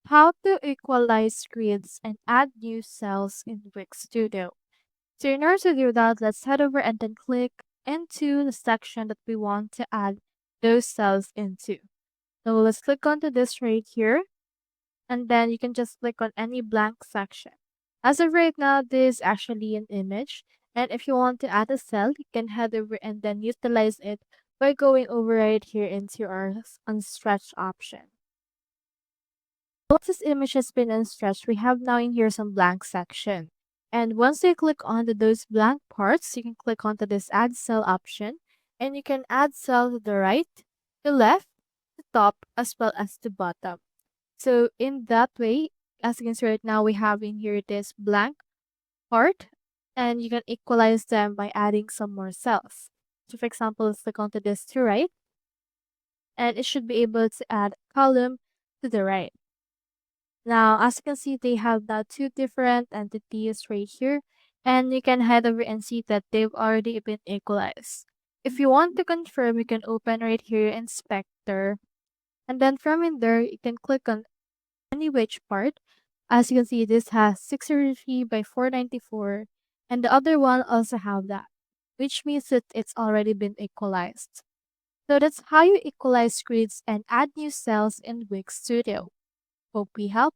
How to equalize grids and add new cells in Wix Studio. So in order to do that, let's head over and then click into the section that we want to add those cells into. So let's click onto this right here, and then you can just click on any blank section. As of right now, this is actually an image, and if you want to add a cell, you can head over and then utilize it by going over right here into our unstretched option. Once this image has been unstretched, we have now in here some blank section. And once you click onto those blank parts, you can click onto this add cell option, and you can add cell to the right, the left, the top, as well as the bottom. So in that way, as you can see right now, we have in here this blank part, and you can equalize them by adding some more cells. So for example, let's click onto this to right, and it should be able to add a column to the right. Now, as you can see, they have now two different entities right here, and you can head over and see that they've already been equalized. If you want to confirm, you can open right here Inspector, and then from in there, you can click on any which part. As you can see, this has 633 by 494, and the other one also have that, which means that it's already been equalized. So that's how you equalize grids and add new cells in Wix Studio. Hope we helped.